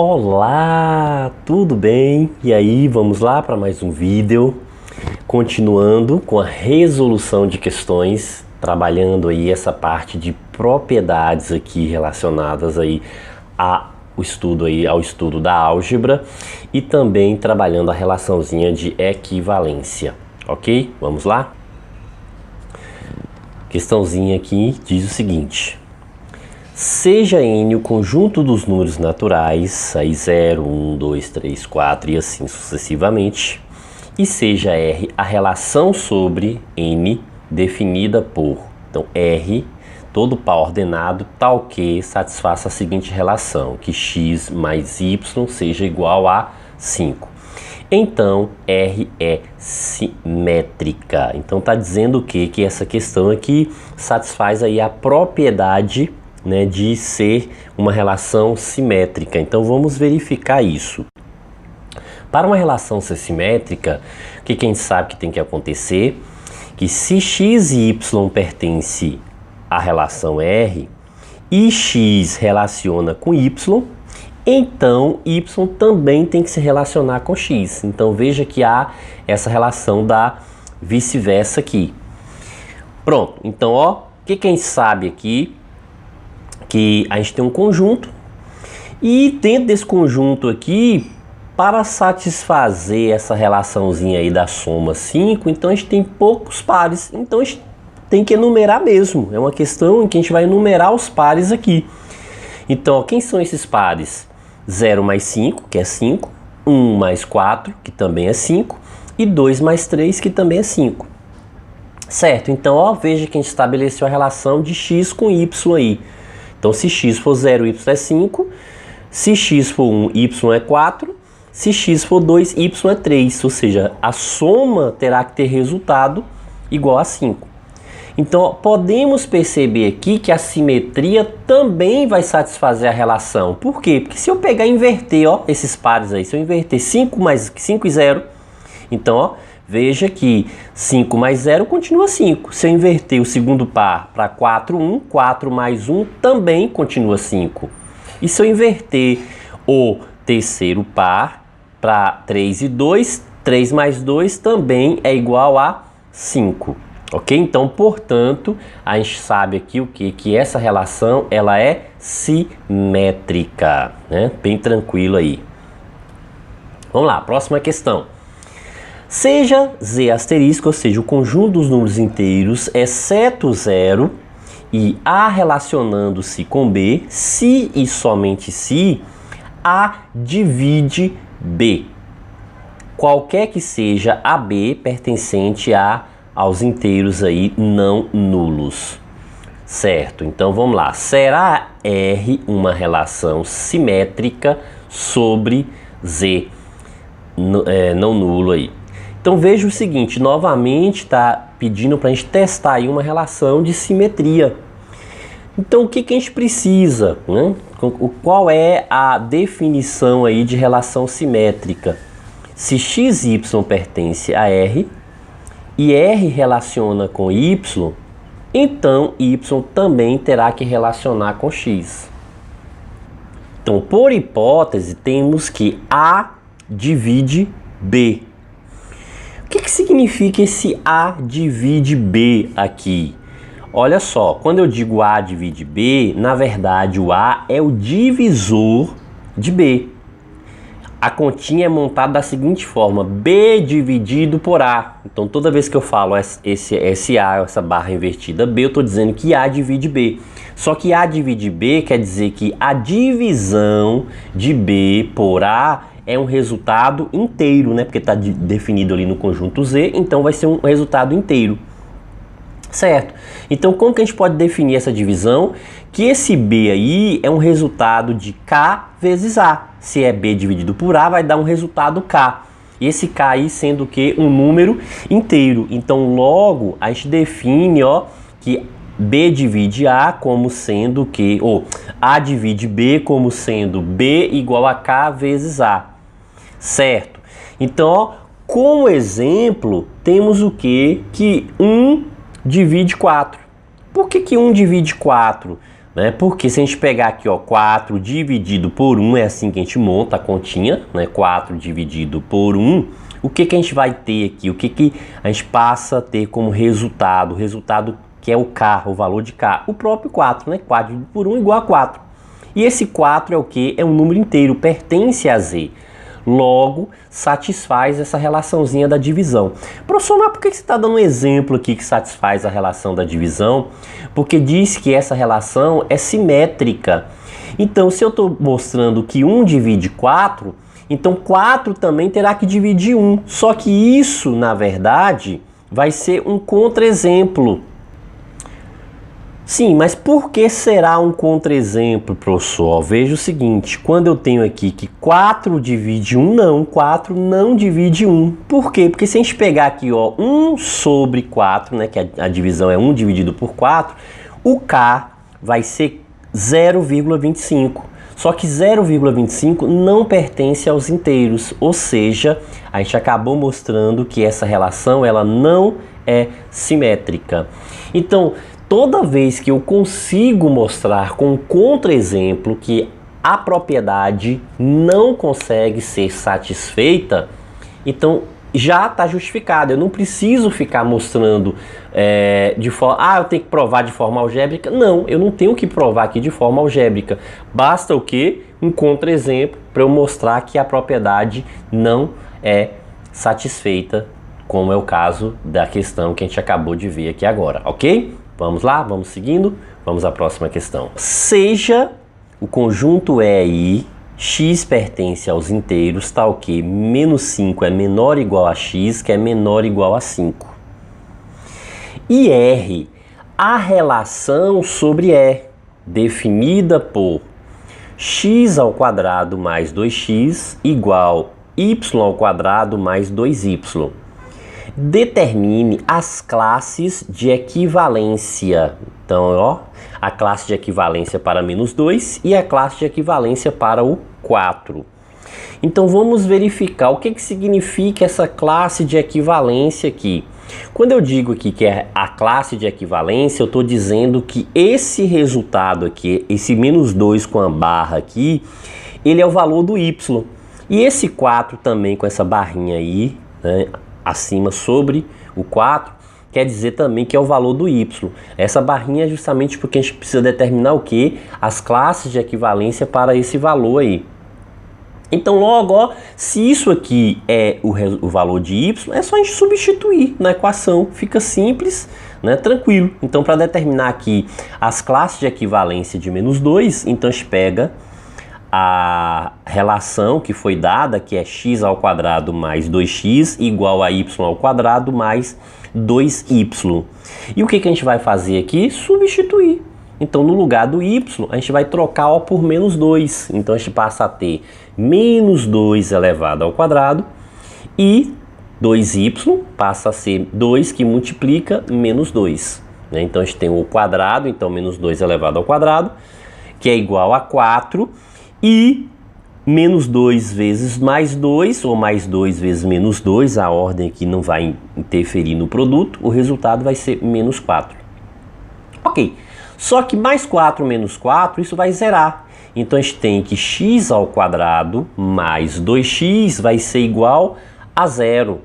Olá, tudo bem? E aí, vamos lá para mais um vídeo, continuando com a resolução de questões, trabalhando aí essa parte de propriedades aqui relacionadas aí ao estudo da álgebra e também trabalhando a relaçãozinha de equivalência, ok? Vamos lá? Questãozinha aqui diz o seguinte: seja n o conjunto dos números naturais, aí 0, 1, 2, 3, 4 e assim sucessivamente, e seja R a relação sobre n definida por, então R, todo par ordenado, tal que satisfaça a seguinte relação, que x mais y seja igual a 5. Então, R é simétrica. Então, está dizendo o quê? Que essa questão aqui satisfaz aí a propriedade, né, de ser uma relação simétrica. Então vamos verificar isso. Para uma relação ser simétrica, o que a gente sabe que tem que acontecer? Que se x e y pertencem à relação R e x relaciona com y, então y também tem que se relacionar com x. Então veja que há essa relação da vice-versa aqui. Pronto, então ó, o que a gente sabe aqui? Que a gente tem um conjunto e dentro desse conjunto aqui, para satisfazer essa relaçãozinha aí da soma 5, então a gente tem poucos pares, então a gente tem que enumerar mesmo. É uma questão em que a gente vai enumerar os pares aqui. Então, ó, quem são esses pares? 0 mais 5, que é 5, 1 mais 4, que também é 5, e 2 mais 3, que também é 5. Certo? Então, ó, veja que a gente estabeleceu a relação de x com y aí. Então, se x for 0, y é 5. Se x for 1, y é 4. Se x for 2, y é 3. Ou seja, a soma terá que ter resultado igual a 5. Então, ó, podemos perceber aqui que a simetria também vai satisfazer a relação. Por quê? Porque se eu pegar e inverter, ó, esses pares aí, se eu inverter 5 e 0, então, ó, veja que 5 mais 0 continua 5. Se eu inverter o segundo par para 4, 1, 4 mais 1 também continua 5. E se eu inverter o terceiro par para 3 e 2, 3 mais 2 também é igual a 5. Ok? Então, portanto, a gente sabe aqui o quê? Que essa relação ela é simétrica, né? Bem tranquilo aí. Vamos lá, próxima questão. Seja Z asterisco, ou seja, o conjunto dos números inteiros, exceto 0, e A relacionando-se com B, se e somente se A divide B. Qualquer que seja AB pertencente aos inteiros aí não nulos. Certo? Então vamos lá. Será R uma relação simétrica sobre Z não nulo aí? Então veja o seguinte, novamente está pedindo para a gente testar aí uma relação de simetria. Então o que a gente precisa, né? Qual é a definição aí de relação simétrica? Se x e y pertence a R e R relaciona com y, então y também terá que relacionar com x. Então, por hipótese, temos que A divide B. O que significa esse A divide B aqui? Olha só, quando eu digo A divide B, na verdade o A é o divisor de B. A continha é montada da seguinte forma, B dividido por A. Então toda vez que eu falo esse A, essa barra invertida B, eu estou dizendo que A divide B. Só que A divide B quer dizer que a divisão de B por A é um resultado inteiro, né? Porque está definido ali no conjunto Z, então vai ser um resultado inteiro. Certo? Então, como que a gente pode definir essa divisão? Que esse B aí é um resultado de K vezes A. Se é B dividido por A, vai dar um resultado K. E esse K aí sendo o quê? Um número inteiro. Então, logo, a gente define, ó, que B divide A como sendo o quê? Ou A divide B como sendo B igual a K vezes A. Certo? Então, ó, como exemplo, temos o quê? Que 1 divide 4. Por que 1 divide 4? né? Porque se a gente pegar aqui, ó, 4 dividido por 1, é assim que a gente monta a continha, né? 4 dividido por 1, o que que a gente vai ter aqui? O que que a gente passa a ter como resultado? O resultado que é o K, o valor de K, o próprio 4, né? 4 dividido por 1 igual a 4. E esse 4 é o que? É um número inteiro, pertence a Z. Logo, satisfaz essa relaçãozinha da divisão. Professor, mas por que você está dando um exemplo aqui que satisfaz a relação da divisão? Porque diz que essa relação é simétrica. Então, se eu estou mostrando que 1 divide 4, então 4 também terá que dividir 1. Só que isso, na verdade, vai ser um contra-exemplo. Sim, mas por que será um contra-exemplo, professor? Veja o seguinte, quando eu tenho aqui que 4 divide 1, não, 4 não divide 1. Por quê? Porque se a gente pegar aqui, ó, 1 sobre 4, né, que a divisão é 1 dividido por 4, o K vai ser 0,25. Só que 0,25 não pertence aos inteiros, ou seja, a gente acabou mostrando que essa relação ela não é simétrica. Então, toda vez que eu consigo mostrar com um contra-exemplo que a propriedade não consegue ser satisfeita, então já está justificado. Eu não preciso ficar mostrando de forma... eu tenho que provar de forma algébrica. Não, eu não tenho que provar aqui de forma algébrica. Basta o quê? Um contra-exemplo para eu mostrar que a propriedade não é satisfeita, como é o caso da questão que a gente acabou de ver aqui agora, ok? Vamos lá, vamos seguindo, vamos à próxima questão. Seja o conjunto E I, x pertence aos inteiros, tal que menos 5 é menor ou igual a x, que é menor ou igual a 5. E R, a relação sobre E, definida por x ao quadrado mais 2x igual y ao quadrado mais 2y. Determine as classes de equivalência. Então, ó, a classe de equivalência para menos 2 e a classe de equivalência para o 4. Então, vamos verificar o que significa essa classe de equivalência aqui. Quando eu digo aqui que é a classe de equivalência, eu estou dizendo que esse resultado aqui, esse menos 2 com a barra aqui, ele é o valor do y. E esse 4 também com essa barrinha aí, né, acima sobre o 4, quer dizer também que é o valor do y. Essa barrinha é justamente porque a gente precisa determinar o que? As classes de equivalência para esse valor aí. Então logo, ó, se isso aqui é o valor de y, é só a gente substituir na equação. Fica simples, né, tranquilo. Então para determinar aqui as classes de equivalência de menos 2, então a gente pega a relação que foi dada, que é x ao quadrado mais 2x igual a y ao quadrado mais 2y. E o que a gente vai fazer aqui? Substituir. Então, no lugar do y, a gente vai trocar o por menos 2. Então, a gente passa a ter menos 2 elevado ao quadrado e 2y passa a ser 2 que multiplica menos 2. Né? Então, a gente tem o quadrado, então menos 2 elevado ao quadrado, que é igual a 4. E menos 2 vezes mais 2, ou mais 2 vezes menos 2, a ordem aqui não vai interferir no produto, o resultado vai ser menos 4. Ok, só que mais 4 menos 4, isso vai zerar. Então a gente tem que x ao quadrado mais 2x vai ser igual a 0.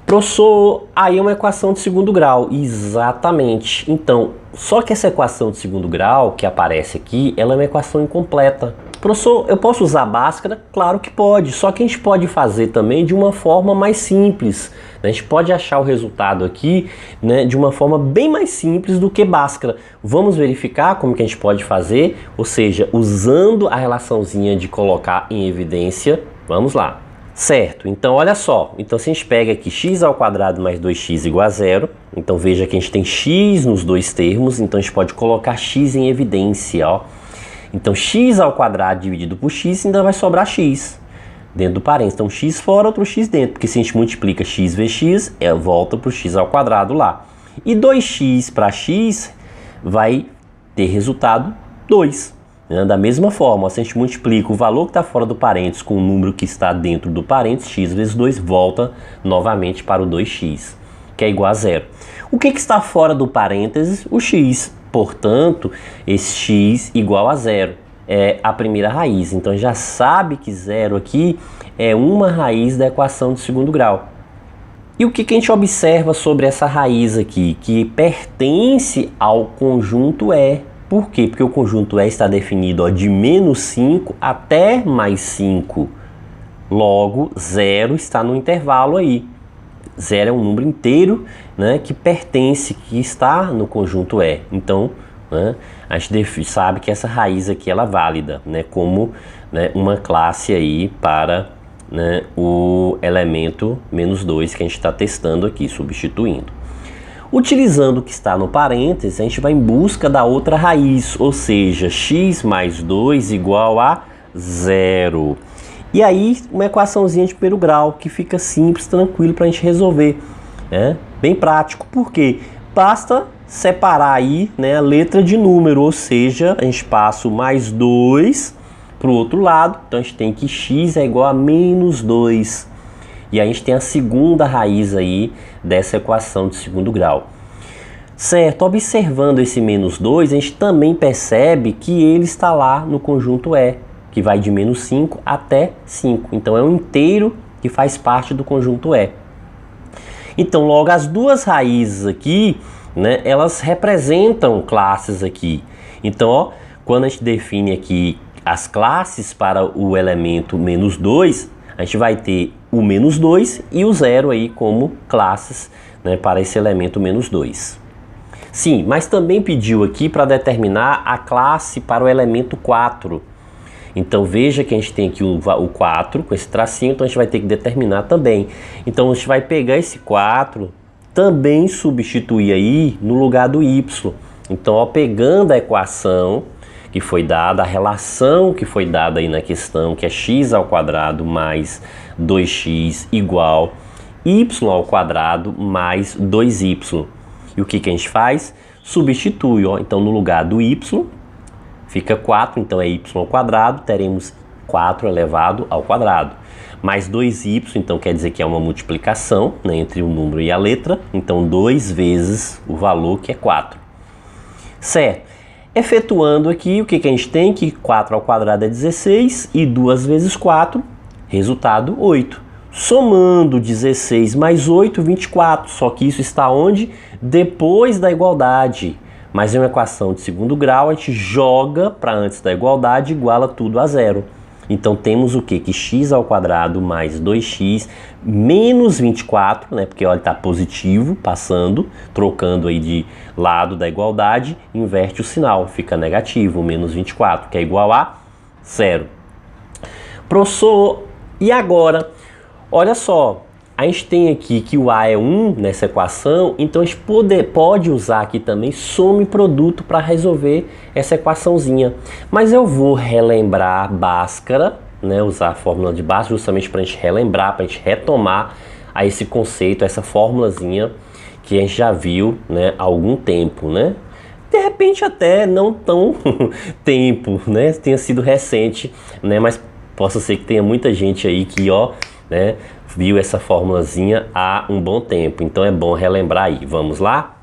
Professor, aí é uma equação de segundo grau. Exatamente. Então, só que essa equação de segundo grau que aparece aqui, ela é uma equação incompleta. Professor, eu posso usar Bhaskara? Claro que pode, só que a gente pode fazer também de uma forma mais simples. A gente pode achar o resultado aqui, né, de uma forma bem mais simples do que Bhaskara. Vamos verificar como que a gente pode fazer, ou seja, usando a relaçãozinha de colocar em evidência. Vamos lá. Certo, então olha só, então se a gente pega aqui x ao quadrado mais 2x igual a 0, então veja que a gente tem x nos dois termos, então a gente pode colocar x em evidência, ó. Então x ao quadrado dividido por x ainda vai sobrar x dentro do parênteses, então x fora, outro x dentro, porque se a gente multiplica x vezes x, volta para o x ao quadrado lá. E 2x para x vai ter resultado 2. Da mesma forma, se a gente multiplica o valor que está fora do parênteses com o número que está dentro do parênteses, x vezes 2 volta novamente para o 2x, que é igual a 0. O que está fora do parênteses? O x. Portanto, esse x igual a zero é a primeira raiz. Então, já sabe que zero aqui é uma raiz da equação de segundo grau. E o que a gente observa sobre essa raiz aqui? Que pertence ao conjunto E. Por quê? Porque o conjunto E está definido de menos 5 até mais 5. Logo, zero está no intervalo aí. Zero é um número inteiro, né, que pertence, que está no conjunto E. Então, né, a gente sabe que essa raiz aqui ela é válida, né, como, né, uma classe aí para, né, o elemento menos 2 que a gente está testando aqui, substituindo. Utilizando o que está no parênteses, a gente vai em busca da outra raiz, ou seja, x mais 2 igual a 0. E aí, uma equaçãozinha de primeiro grau, que fica simples, tranquilo para a gente resolver. Né? Bem prático, porque basta separar aí, né, a letra de número, ou seja, a gente passa o mais 2 para o outro lado, então a gente tem que x é igual a menos 2. E a gente tem a segunda raiz aí dessa equação de segundo grau. Certo, observando esse menos 2, a gente também percebe que ele está lá no conjunto E, que vai de menos 5 até 5. Então é um inteiro que faz parte do conjunto E. Então logo as duas raízes aqui, né, elas representam classes aqui. Então, ó, quando a gente define aqui as classes para o elemento menos 2, a gente vai ter o menos 2 e o 0 aí como classes, né, para esse elemento menos 2. Sim, mas também pediu aqui para determinar a classe para o elemento 4. Então veja que a gente tem aqui o 4 com esse tracinho, então a gente vai ter que determinar também. Então a gente vai pegar esse 4, também substituir aí no lugar do y. Então, ó, pegando a equação que foi dada, a relação que foi dada aí na questão, que é x ao quadrado mais 2x igual y ao quadrado mais 2y. E o que a gente faz? Substitui, ó. Então no lugar do y fica 4, então é y ao quadrado, teremos 4 elevado ao quadrado. Mais 2y, então quer dizer que é uma multiplicação, né, entre o número e a letra, então 2 vezes o valor, que é 4. Certo. Efetuando aqui, o que a gente tem? Que 4 ao quadrado é 16 e 2 vezes 4, resultado 8. Somando 16 mais 8, 24, só que isso está onde? Depois da igualdade. Mas é uma equação de segundo grau, a gente joga para antes da igualdade, iguala tudo a zero. Então temos o quê? Que x ao quadrado mais 2x menos 24, né? Porque olha, está positivo, passando, trocando aí de lado da igualdade, inverte o sinal, fica negativo, menos 24, que é igual a 0. Professor, e agora? Olha só, a gente tem aqui que o A é 1 nessa equação, então a gente pode usar aqui também soma e produto para resolver essa equaçãozinha. Mas eu vou relembrar Bhaskara, né, usar a fórmula de Bhaskara justamente para a gente relembrar, para a gente retomar a esse conceito, essa formulazinha que a gente já viu, né, há algum tempo, né? De repente até não tão tempo, né, tenha sido recente, né, mas possa ser que tenha muita gente aí que, ó, né, viu essa formulazinha há um bom tempo, então é bom relembrar aí. Vamos lá?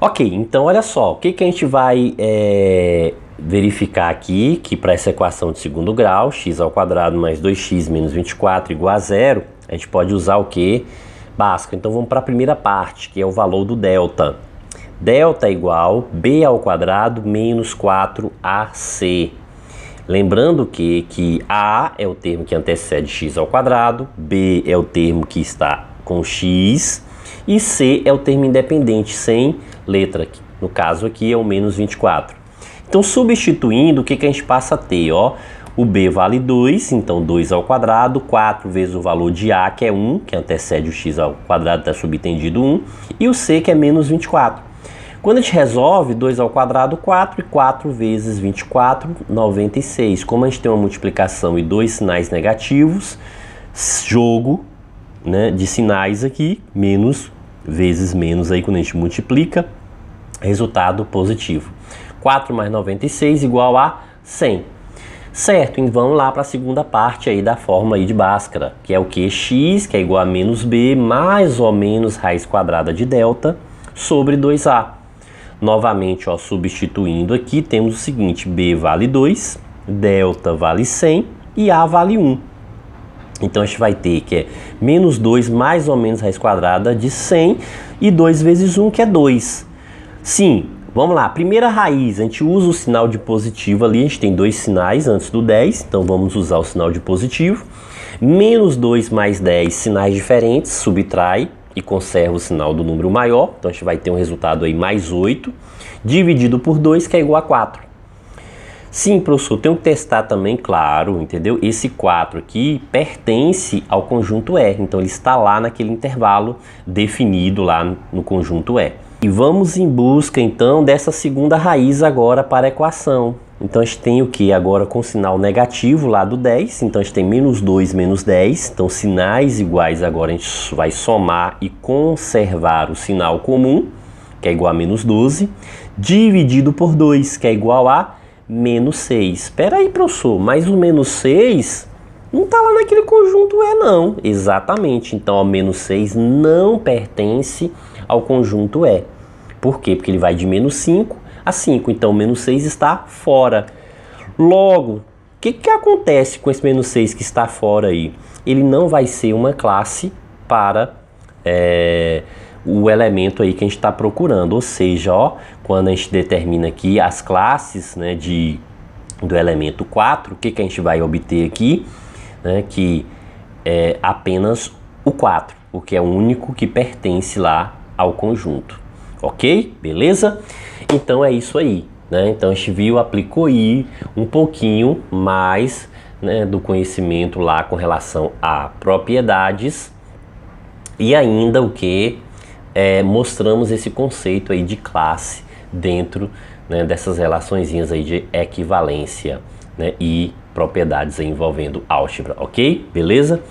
Ok, então olha só, o que a gente vai verificar aqui, que para essa equação de segundo grau, x ao quadrado mais 2x menos 24 igual a 0, a gente pode usar o que? Bhaskara. Então vamos para a primeira parte, que é o valor do delta. Delta é igual b ao quadrado menos 4ac. Lembrando que A é o termo que antecede x ao quadrado, B é o termo que está com x e C é o termo independente, sem letra, que no caso aqui é o menos 24. Então substituindo, o que a gente passa a ter? Ó, o B vale 2, então 2 ao quadrado, 4 vezes o valor de A, que é 1, que antecede o x ao quadrado, está subtendido 1, e o C, que é menos 24. Quando a gente resolve, 2 ao quadrado, 4, e 4 vezes 24, 96. Como a gente tem uma multiplicação e dois sinais negativos, jogo, né, de sinais aqui, menos vezes menos, aí quando a gente multiplica, resultado positivo. 4 mais 96 igual a 100. Certo, então vamos lá para a segunda parte aí da fórmula aí de Bhaskara, que é o que? X, que é igual a menos b, mais ou menos raiz quadrada de delta, sobre 2A. Novamente, ó, substituindo aqui, temos o seguinte, B vale 2, delta vale 100 e A vale 1. Então a gente vai ter que é menos 2 mais ou menos raiz quadrada de 100 e 2 vezes 1 que é 2. Sim, vamos lá, primeira raiz, a gente usa o sinal de positivo ali, a gente tem dois sinais antes do 10, então vamos usar o sinal de positivo. Menos 2 mais 10, sinais diferentes, subtrai e conserva o sinal do número maior, então a gente vai ter um resultado aí mais 8, dividido por 2 que é igual a 4. Sim, professor, tenho que testar também, claro, entendeu? Esse 4 aqui pertence ao conjunto E, então ele está lá naquele intervalo definido lá no conjunto E. E vamos em busca então dessa segunda raiz agora para a equação. Então a gente tem o que agora com sinal negativo lá do 10, então a gente tem menos 2 menos 10, então sinais iguais agora a gente vai somar e conservar o sinal comum, que é igual a menos 12, dividido por 2, que é igual a menos 6. Espera aí, professor, mas o menos 6 não está lá naquele conjunto E não. Exatamente, então o menos 6 não pertence ao conjunto E. Por quê? Porque ele vai de menos 5 a 5, então o menos 6 está fora. Logo, o que acontece com esse menos 6 que está fora aí? Ele não vai ser uma classe para o elemento aí que a gente está procurando, ou seja, ó, quando a gente determina aqui as classes, né, do elemento 4, o que a gente vai obter aqui? Né, que é apenas o 4, porque é o único que pertence lá ao conjunto. Ok? Beleza? Então é isso aí, né? Então a gente viu, aplicou aí um pouquinho mais, né, do conhecimento lá com relação a propriedades e ainda o que mostramos esse conceito aí de classe dentro, né, dessas relaçõezinhas aí de equivalência, né, e propriedades aí envolvendo álgebra, ok? Beleza?